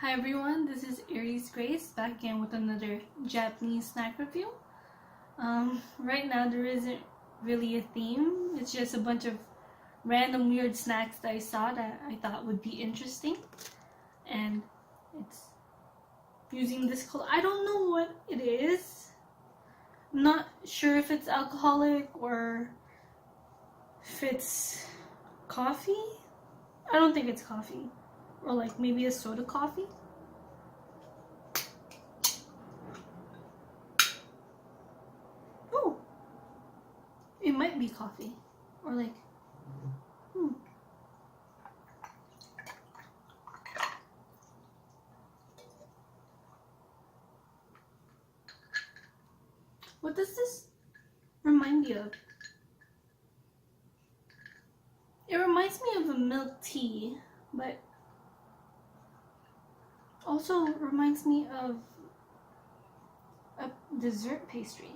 Hi everyone, this is Aries Grace back again with another Japanese snack review. Right now there isn't really a theme, it's just a bunch of random weird snacks that I saw that I thought would be interesting. And it's using this color. I don't know what it is. I'm not sure if it's alcoholic or if it's coffee. I don't think it's coffee. Or like maybe a soda coffee. Oh, it might be coffee. Or like, What does this remind you of? It reminds me of a milk tea, but also reminds me of a dessert pastry.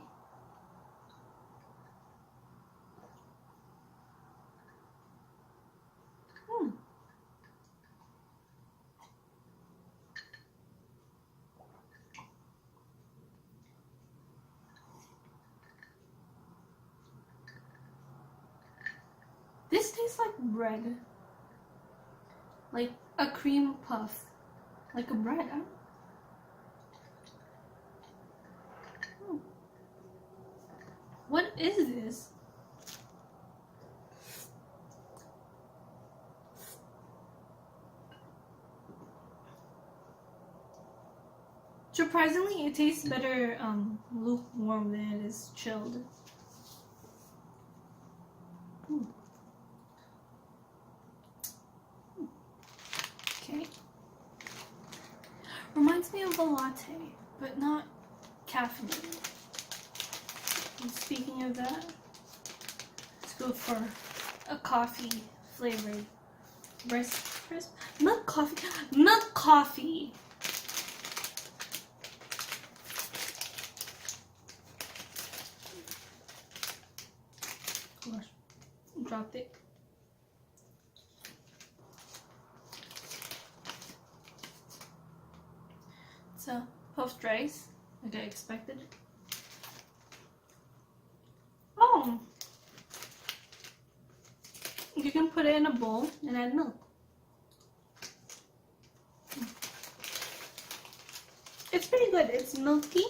This tastes like bread. Like a cream puff. Like a bread. What is this? Surprisingly, it tastes better lukewarm than it is chilled. Okay. Reminds me of a latte, but not caffeinated. And speaking of that, let's go for a coffee flavored crisp. Milk coffee. Milk coffee. Gosh, dropped it. So, puffed rice, like I expected. Oh! You can put it in a bowl and add milk. It's pretty good. It's milky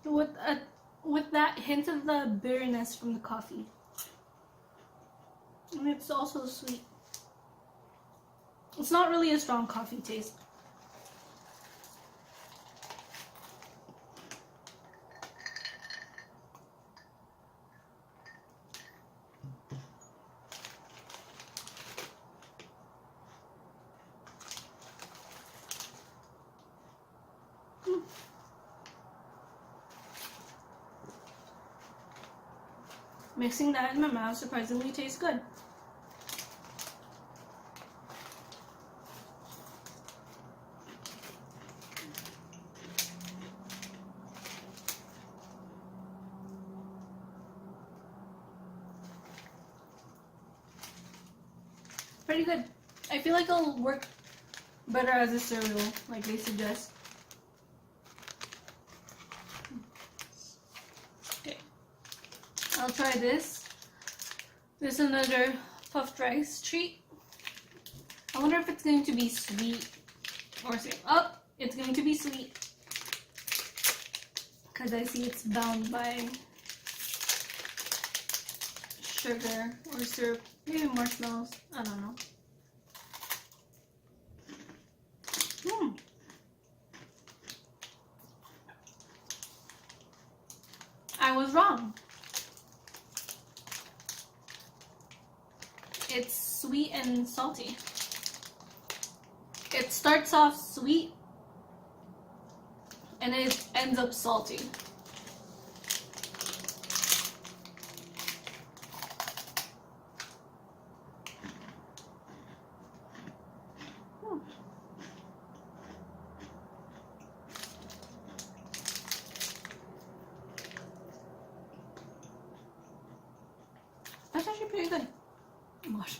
with that hint of the bitterness from the coffee. And it's also sweet. It's not really a strong coffee taste. Mixing that in my mouth surprisingly tastes good. Pretty good. I feel like it'll work better as a cereal, like they suggest. Okay. I'll try this. There's another puffed rice treat. I wonder if it's going to be sweet or sweet. Oh, it's going to be sweet. Because I see it's bound by sugar or syrup. Maybe marshmallows. I don't know. I was wrong. It's sweet and salty. It starts off sweet and it ends up salty. That's actually pretty good. Oh gosh.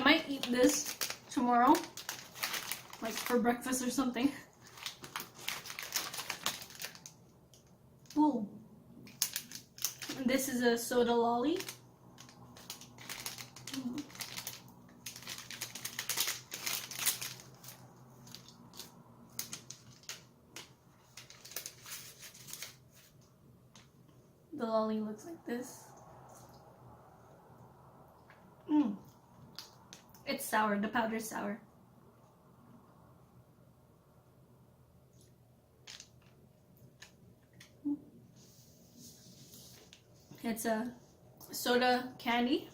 might eat this tomorrow, like for breakfast or something. Ooh. And this is a soda lolly. The lolly looks like this. It's sour. The powder's sour. It's a soda candy.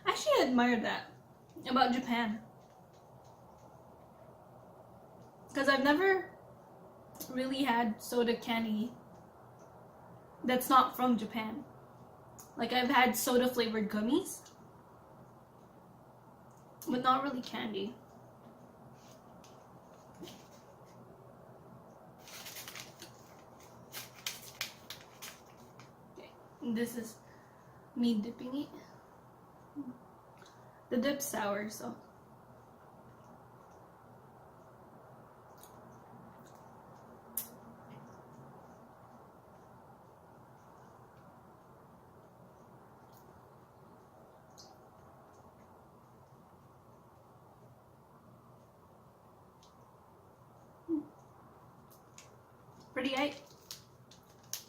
I actually admire that about Japan, because I've never really had soda candy that's not from Japan. Like, I've had soda flavored gummies, but not really candy. Okay. And this is me dipping it. The dip's sour, so. Pretty aight.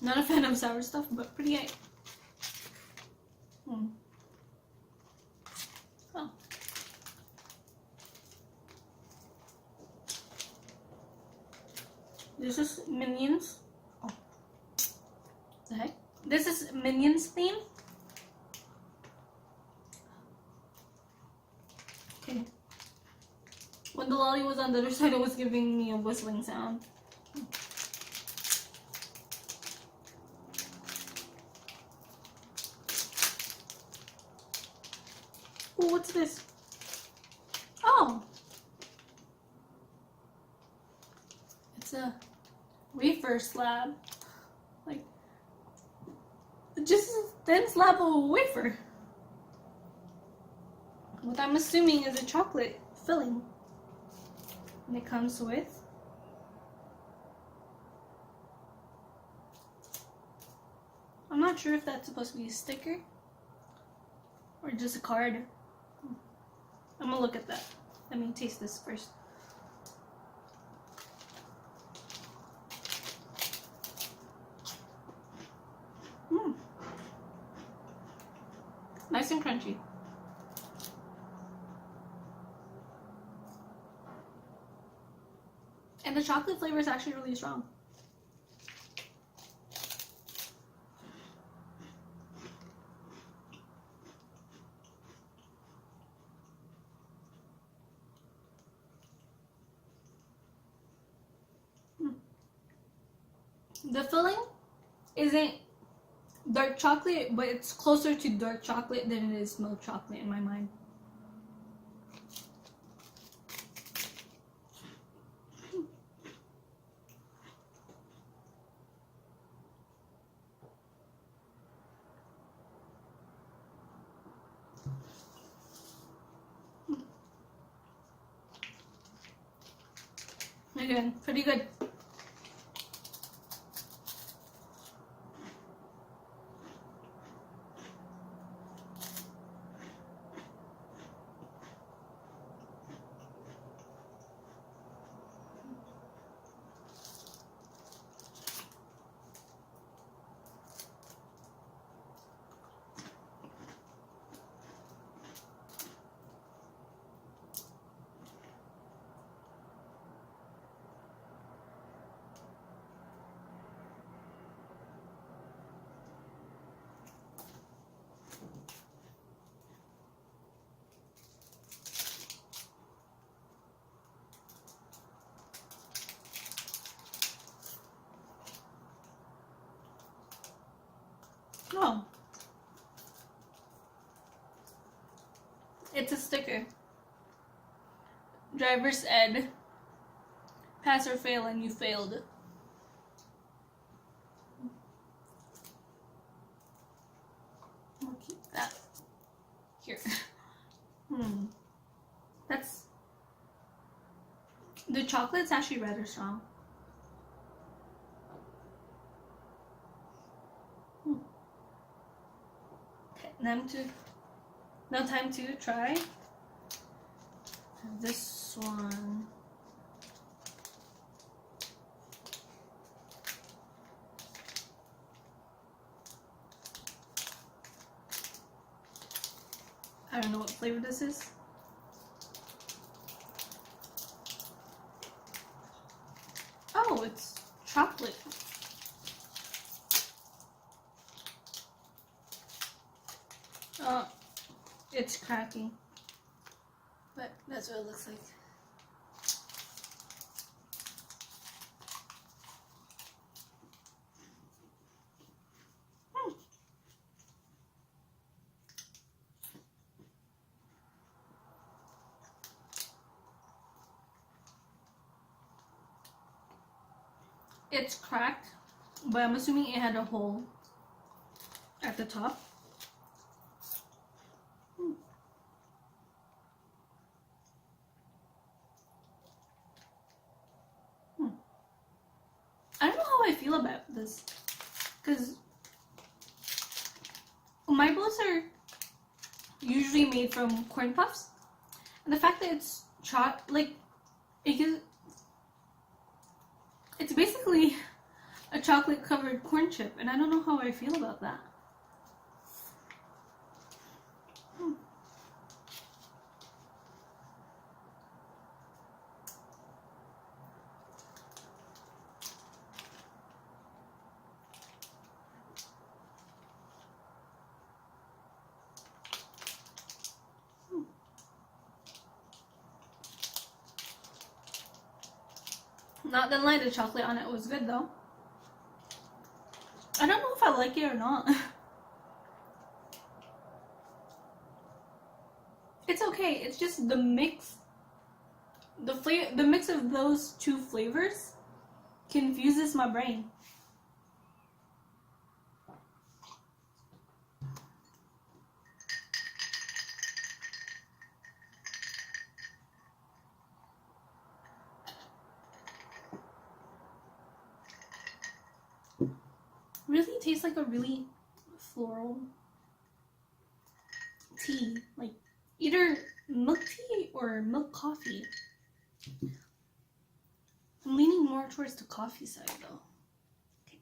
Not a fan of sour stuff, but pretty aight. Oh. This is Minions. Oh. The heck? This is Minions theme. Okay. When the lolly was on the other side, it was giving me a whistling sound. Oh, what's this? Oh! It's a wafer slab. Like, just a thin slab of a wafer. What I'm assuming is a chocolate filling. And it comes with I'm not sure if that's supposed to be a sticker or just a card. I'm gonna look at that. Let me taste this first. Nice and crunchy. And the chocolate flavor is actually really strong. The filling isn't dark chocolate, but it's closer to dark chocolate than it is milk chocolate in my mind. Again, pretty good. Oh. It's a sticker. Driver's ed. Pass or fail and you failed. I'll keep that here. chocolate's actually rather strong. Okay, now time to try this one. I don't know what flavor this is. Oh, it's chocolate. Oh, it's cracking. But that's what it looks like. It's cracked, but I'm assuming it had a hole at the top. I don't know how I feel about this, because marbles are usually made from corn puffs, and the fact that it's it's basically a chocolate covered corn chip, and I don't know how I feel about that. Not gonna lie, the chocolate on it was good though. I don't know if I like it or not. It's okay. It's just the mix, the mix of those two flavors confuses my brain. Really tastes like a really floral tea, like either milk tea or milk coffee. I'm leaning more towards the coffee side though. Okay.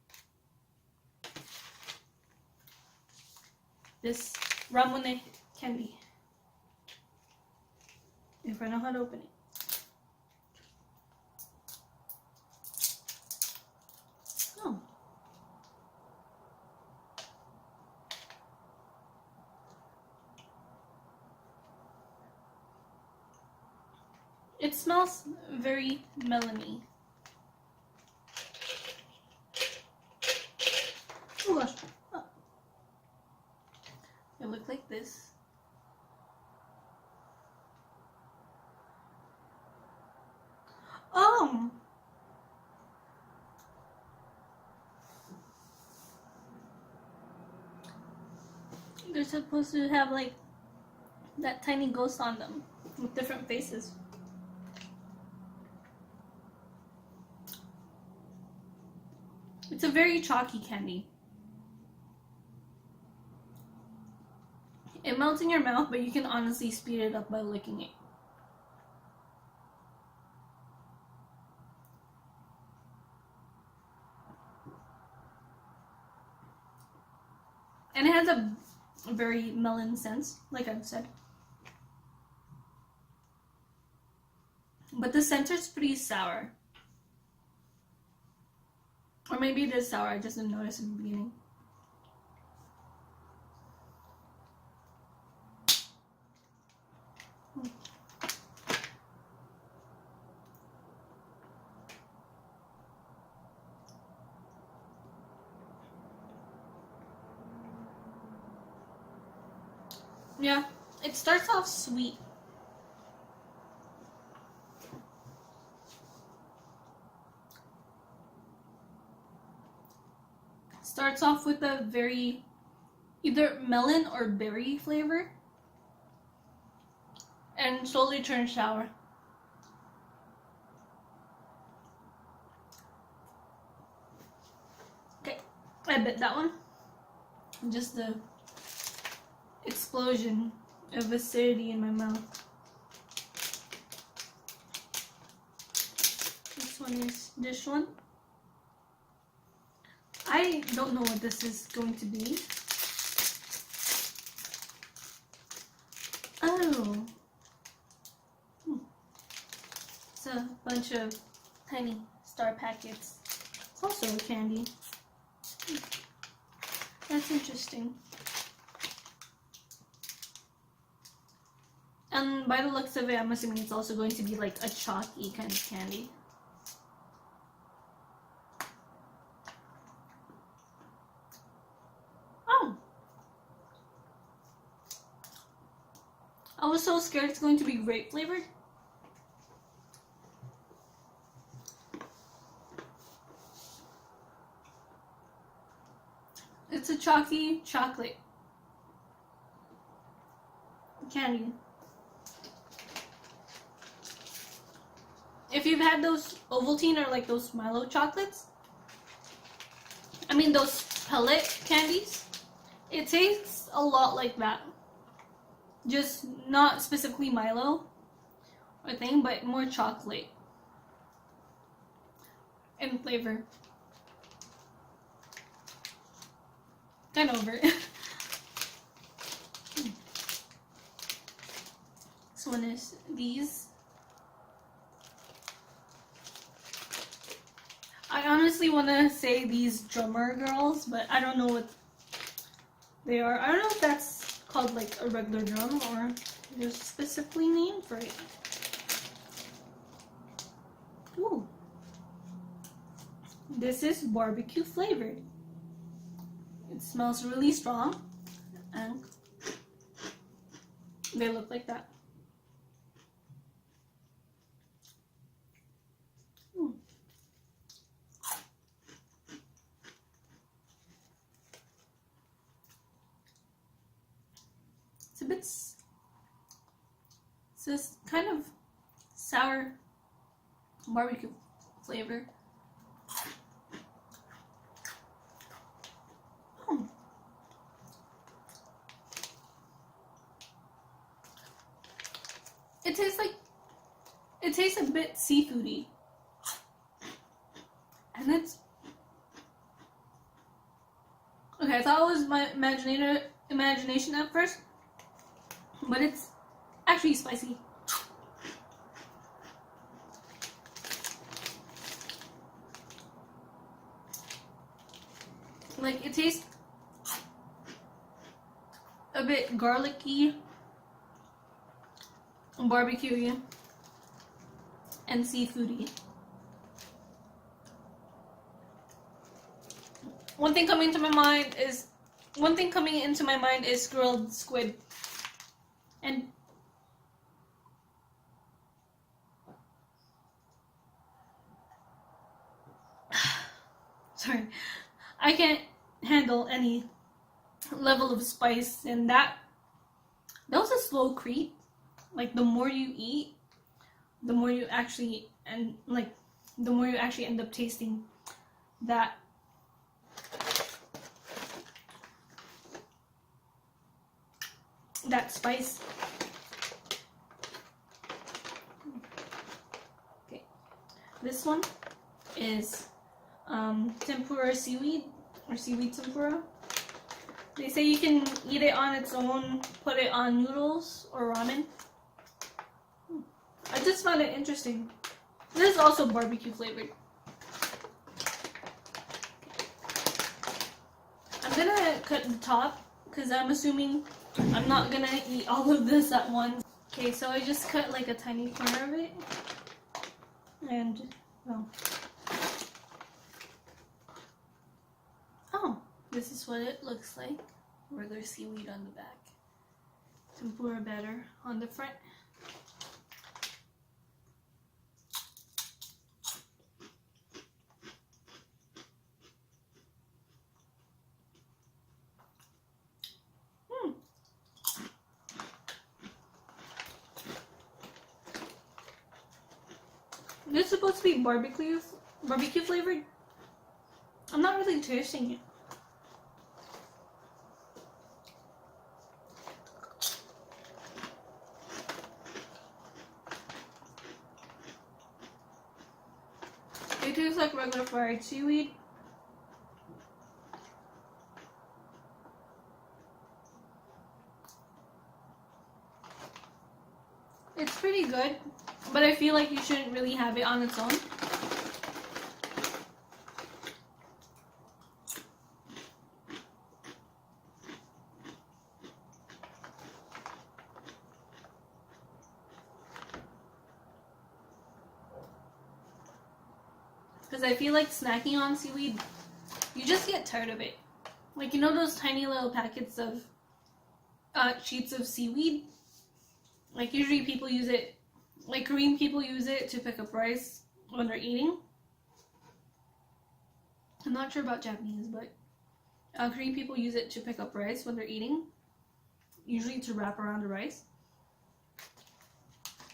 This ramune candy, if I know how to open it. Oh. It smells very melony. Oh gosh. Oh. It looked like this. They're supposed to have like that tiny ghost on them with different faces. It's a very chalky candy. It melts in your mouth, but you can honestly speed it up by licking it. And it has a very melon sense, like I've said. But the center's pretty sour. Or maybe it is sour, I just didn't notice in the beginning. Yeah, it starts off sweet. Starts off with a very either melon or berry flavor and slowly turns sour. I bit that one. Just the explosion of acidity in my mouth. This one is this one. I don't know what this is going to be. Oh. It's a bunch of tiny star packets. It's also a candy. That's interesting. And by the looks of it, I'm assuming it's also going to be like a chalky kind of candy. Oh! I was so scared it's going to be grape flavored. It's a chalky chocolate candy. If you've had those Ovaltine or like those Milo chocolates, I mean those pellet candies, it tastes a lot like that. Just not specifically Milo or thing, but more chocolate in flavor. Kind of over it. This one is these. I honestly want to say these drummer girls, but I don't know what they are. I don't know if that's called like a regular drum or there's a specifically named for it. Ooh. This is barbecue flavored. It smells really strong and they look like that. It's a bit, it's this kind of sour barbecue flavor. It tastes a bit seafoody. And it's, okay, I thought it was my imagination at first, but it's actually spicy. Like, it tastes a bit garlicky, barbecue-y, and seafoody. One thing coming into my mind is grilled squid. And sorry, I can't handle any level of spice, and that was a slow creep. Like, the more you eat, the more you actually end up tasting that spice. Okay, this one is tempura seaweed, or seaweed tempura. They say you can eat it on its own, put it on noodles or ramen. I just found it interesting. This is also barbecue flavored. I'm gonna cut the top because I'm assuming I'm not gonna eat all of this at once. Okay, so I just cut like a tiny corner of it. And, well. Oh, this is what it looks like. Regular seaweed on the back. Tempura batter on the front. This is supposed to be barbecue flavored. I'm not really tasting it. It tastes like regular fried seaweed. It's pretty good, but I feel like you shouldn't really have it on its own. Because I feel like snacking on seaweed, you just get tired of it. Like, you know those tiny little packets of sheets of seaweed? Like, usually people use it, like Korean people use it to pick up rice when they're eating. I'm not sure about Japanese, but Korean people use it to pick up rice when they're eating. Usually to wrap around the rice.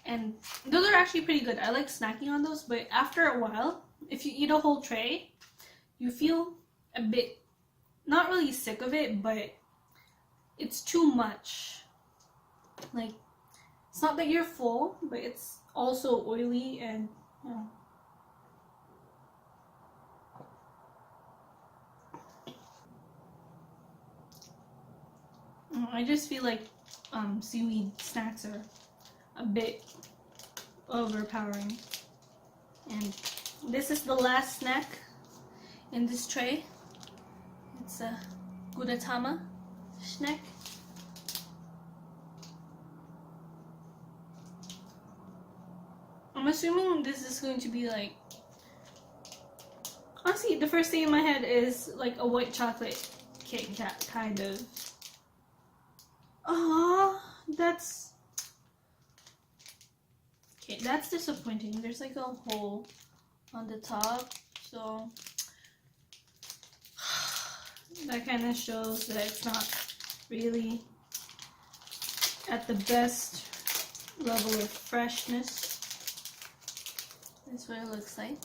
And those are actually pretty good. I like snacking on those, but after a while, if you eat a whole tray, you feel a bit, not really sick of it, but it's too much. Like, it's not that you're full, but it's also oily and, you know. I just feel like seaweed snacks are a bit overpowering. And this is the last snack in this tray. It's a Gudetama snack. I'm assuming this is going to be like, honestly, the first thing in my head is like a white chocolate Kit Kat kind of. Aww, that's okay. That's disappointing. There's like a hole on the top, so that kind of shows that it's not really at the best level of freshness. That's what it looks like.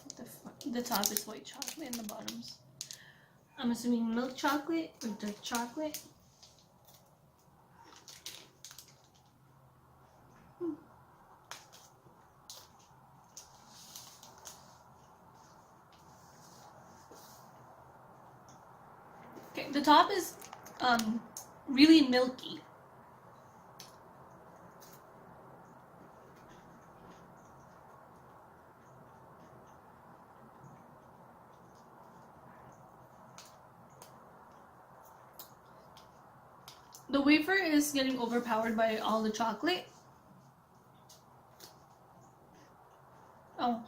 The top is white chocolate and the bottom's, I'm assuming, milk chocolate or dark chocolate. Okay, the top is really milky. The wafer is getting overpowered by all the chocolate. Oh,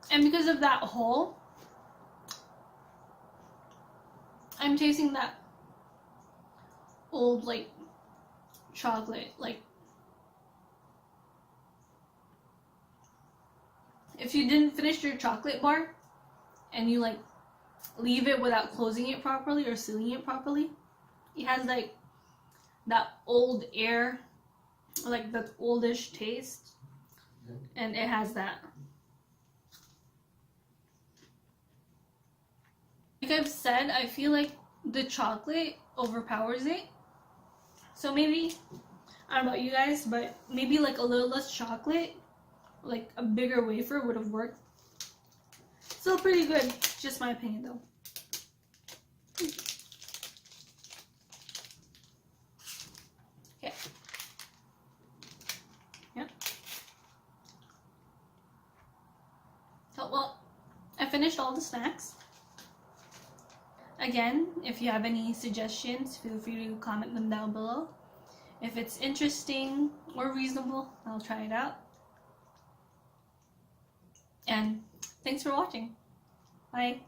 and because of that hole, I'm tasting that old, like, chocolate. Like, if you didn't finish your chocolate bar and you, like, leave it without closing it properly or sealing it properly, it has, like, that old air, like, that oldish taste. And it has that. Like I've said, I feel like the chocolate overpowers it. So maybe, I don't know about you guys, but maybe like a little less chocolate, like a bigger wafer would have worked. Still pretty good, just my opinion though. Okay. Yep. So, well, I finished all the snacks. Again, if you have any suggestions, feel free to comment them down below. If it's interesting or reasonable, I'll try it out. And thanks for watching. Bye.